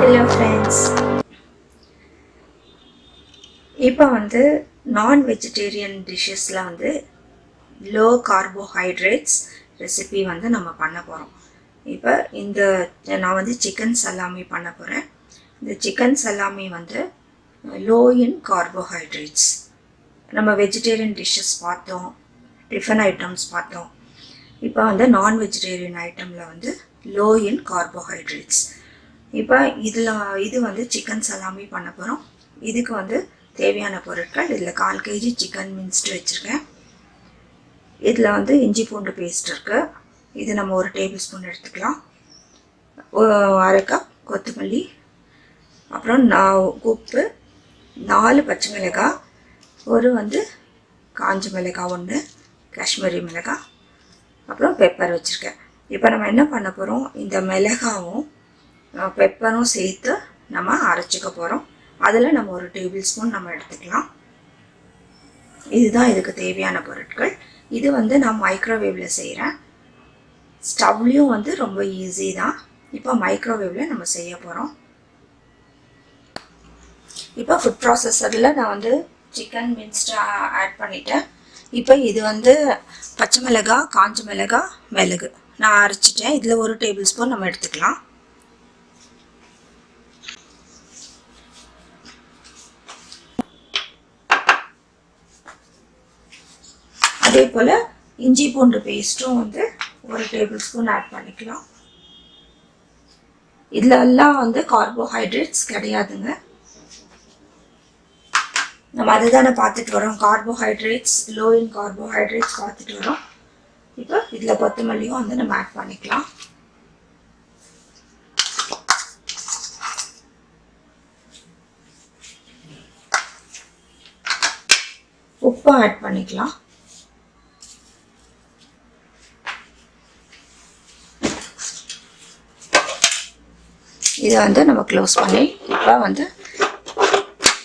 Hello friends. இப்போ வந்து நான் வெஜிடேரியன் டிஷ்ஷஸ்ல வந்து லோ கார்போஹைட்ரேட்ஸ் ரெசிபி வந்து நம்ம பண்ண போகிறோம். இப்போ நான் வந்து சிக்கன் சலாமி பண்ண போகிறேன். இந்த சிக்கன் சலாமி வந்து லோ இன் கார்போஹைட்ரேட்ஸ். நம்ம வெஜிடேரியன் டிஷ்ஷஸ் பார்த்தோம், டிஃபன் ஐட்டம்ஸ் பார்த்தோம். இப்போ வந்து நான் வெஜிடேரியன் ஐட்டமில் வந்து லோ இன் கார்போஹைட்ரேட்ஸ். இப்போ இது வந்து சிக்கன் சலாமி பண்ண போகிறோம். இதுக்கு வந்து தேவையான பொருட்கள் இதில் 1/4 kg சிக்கன் மின்ஸ்டு வச்சுருக்கேன். இதில் வந்து இஞ்சி பூண்டு பேஸ்ட் இருக்குது. இது நம்ம 1 டேபிள் ஸ்பூன் எடுத்துக்கலாம். 1/2 கப் கொத்தமல்லி, அப்புறம் உப்பு, 4 பச்சை மிளகாய், ஒரு வந்து காஞ்ச மிளகாய் 1, காஷ்மீரி மிளகாய், அப்புறம் பெப்பர் வச்சுருக்கேன். இப்போ நம்ம என்ன பண்ண போகிறோம், இந்த மிளகாவும் பெப்பரும் சேர்த்து நம்ம அரைச்சிக்க போகிறோம். அதில் நம்ம 1 டேபிள் ஸ்பூன் நம்ம எடுத்துக்கலாம். இதுதான் இதுக்கு தேவையான பொருட்கள். இது வந்து நான் மைக்ரோவேவில் செய்கிறேன். ஸ்டவ்லேயும் வந்து ரொம்ப ஈஸி தான். இப்போ மைக்ரோவேவில் நம்ம செய்ய போகிறோம். இப்போ ஃபுட் ப்ராசஸரில் நான் வந்து சிக்கன் மின்ஸ்டு ஆட் பண்ணிட்டேன். இப்போ இது வந்து பச்சை மிளகாய், காஞ்ச மிளகாய், மிளகு நான் அரைச்சிட்டேன். இதில் 1 டேபிள் ஸ்பூன் நம்ம எடுத்துக்கலாம். அதே போல் இஞ்சி பூண்டு பேஸ்ட்டும் வந்து 1 டேபிள் ஸ்பூன் ஆட் பண்ணிக்கலாம். இதில் எல்லாம் வந்து கார்போஹைட்ரேட்ஸ் கிடையாதுங்க. நம்ம அதுதானே பார்த்துட்டு வரோம், கார்போஹைட்ரேட்ஸ், லோ இன் கார்போஹைட்ரேட்ஸ் பார்த்துட்டு வரோம். இப்போ இதில் கொத்தமல்லியும் வந்து நம்ம ஆட் பண்ணிக்கலாம். உப்பு ஆட் பண்ணிக்கலாம். இதை வந்து நம்ம க்ளோஸ் பண்ணி இப்போ வந்து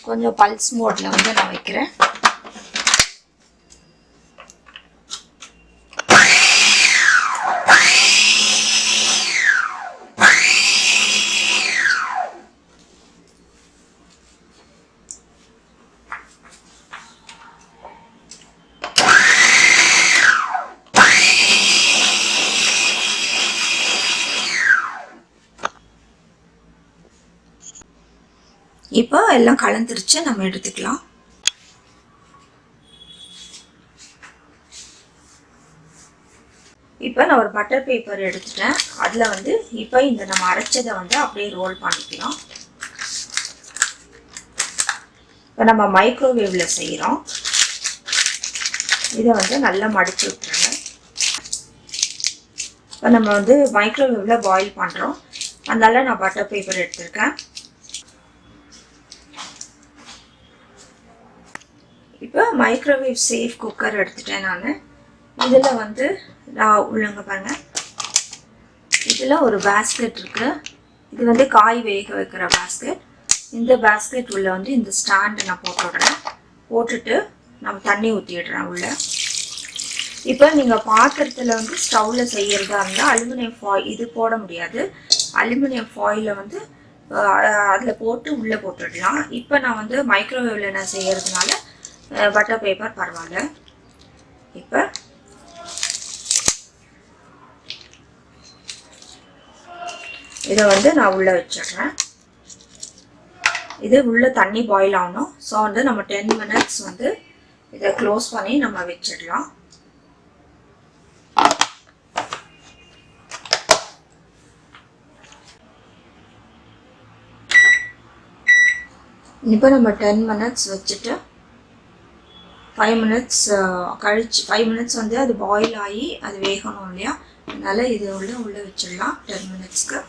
கொஞ்சம் பல்ஸ் மோடில் வந்து நான் வைக்கிறேன். இப்போ எல்லாம் கலந்துருச்சு, நம்ம எடுத்துக்கலாம். இப்போ நான் ஒரு பட்டர் பேப்பர் எடுத்துட்டேன். அதில் வந்து இப்போ இந்த நம்ம அரைச்சதை வந்து அப்படியே ரோல் பண்ணிக்கலாம். இப்போ நம்ம மைக்ரோவேவில் செய்கிறோம். இதை வந்து நல்லா மடிச்சு விட்டுருங்க. இப்போ நம்ம வந்து மைக்ரோவேவில் பாயில் பண்ணுறோம், அதனால நான் பட்டர் பேப்பர் எடுத்திருக்கேன். இப்போ மைக்ரோவேவ் சேஃப் குக்கர் எடுத்துட்டேன் நான். இதில் வந்து நான் உள்ளங்க பாருங்கள், இதில் ஒரு பேஸ்கெட் இருக்குது. இது வந்து காய் வேக வைக்கிற பேஸ்கெட். இந்த பேஸ்கெட் உள்ள வந்து இந்த ஸ்டாண்டு நான் போட்டுவிடுறேன். போட்டுட்டு நம்ம தண்ணி ஊற்றிடுறேன் உள்ள. இப்போ நீங்கள் பாத்திரத்தில் வந்து ஸ்டவ்வில் செய்கிறதா இருந்தால் அலுமினியம் ஃபாயில் இது போட முடியாது. அலுமினியம் ஃபாயிலை வந்து அதில் போட்டு உள்ளே போட்டுடலாம். இப்போ நான் வந்து மைக்ரோவேவில் நான் செய்கிறதுனால பட்டர் பேப்பர் பரவாயில்ல. இப்போ இதை வந்து நான் உள்ளே வச்சிடுறேன். இது உள்ள தண்ணி பாயில் ஆகணும். ஸோ வந்து நம்ம 10 minutes வந்து இதை க்ளோஸ் பண்ணி நம்ம வச்சிடலாம். இப்போ நம்ம 10 minutes வச்சுட்டு 5 minutes கழிச்சு 5 minutes வந்து அது பாயில் ஆகி அது வேகணும் இல்லையா, அதனால இது உள்ளே வச்சிடலாம் 10 minutesக்கு.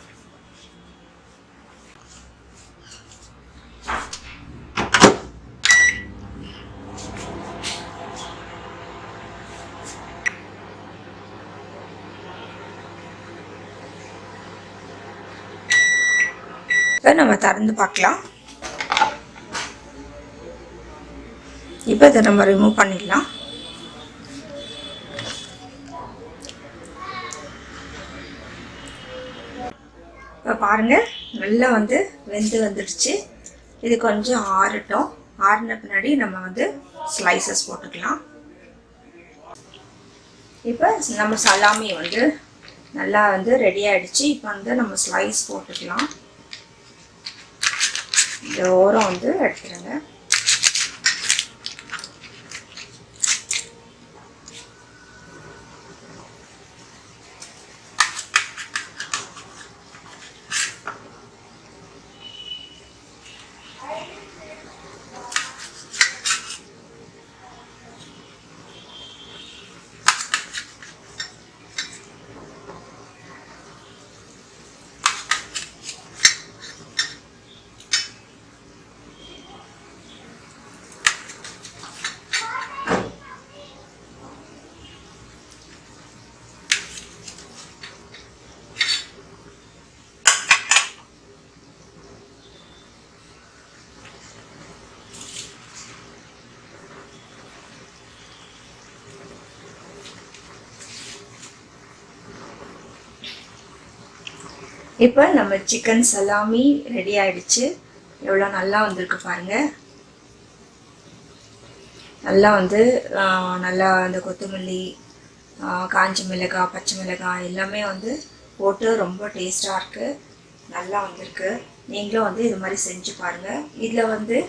இப்போ நம்ம திறந்து பார்க்கலாம். இப்போ இதை நம்ம ரிமூவ் பண்ணிடலாம். இப்போ பாருங்கள் நல்லா வந்து வெந்து வந்துடுச்சு. இது கொஞ்சம் ஆறட்டும். ஆறின பின்னாடி நம்ம வந்து ஸ்லைசஸ் போட்டுக்கலாம். இப்போ நம்ம சலாமி வந்து நல்லா வந்து ரெடி ஆகிடுச்சு. இப்போ வந்து நம்ம ஸ்லைஸ் போட்டுக்கலாம். இந்த ஓரம் வந்து எடுத்துடுங்க. இப்போ நம்ம சிக்கன் சலாமி ரெடி ஆயிடுச்சு. எவ்வளோ நல்லா வந்திருக்கு பாருங்கள். நல்லா வந்து நல்லா அந்த கொத்தமல்லி, காஞ்ச மிளகாய், பச்சை மிளகாய் எல்லாமே வந்து போட்டு ரொம்ப டேஸ்ட்டாக இருக்குது. நல்லா வந்திருக்கு. நீங்களும் வந்து இது மாதிரி செஞ்சு பாருங்கள். இதில் வந்து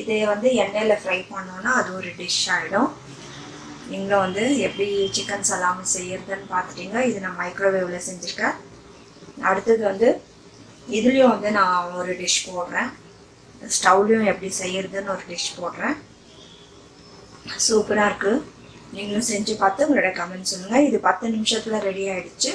இதை வந்து எண்ணெயில் ஃப்ரை பண்ணோன்னா அது ஒரு டிஷ் ஆகிடும். நீங்களும் வந்து எப்படி சிக்கன் சலாமி செய்யறதுன்னு பார்த்துட்டீங்க. இது நான் மைக்ரோவேவில் செஞ்சுருக்கேன். அடுத்தது வந்து இதுலேயும் வந்து நான் ஒரு டிஷ் போடுறேன். ஸ்டவ்லேயும் எப்படி செய்யறதுன்னு ஒரு டிஷ் போடுறேன். சூப்பராக இருக்குது. நீங்களும் செஞ்சு பார்த்து உங்களோட கமெண்ட் சொல்லுங்கள். இது 10 நிமிஷத்தில் ரெடி ஆகிடுச்சு.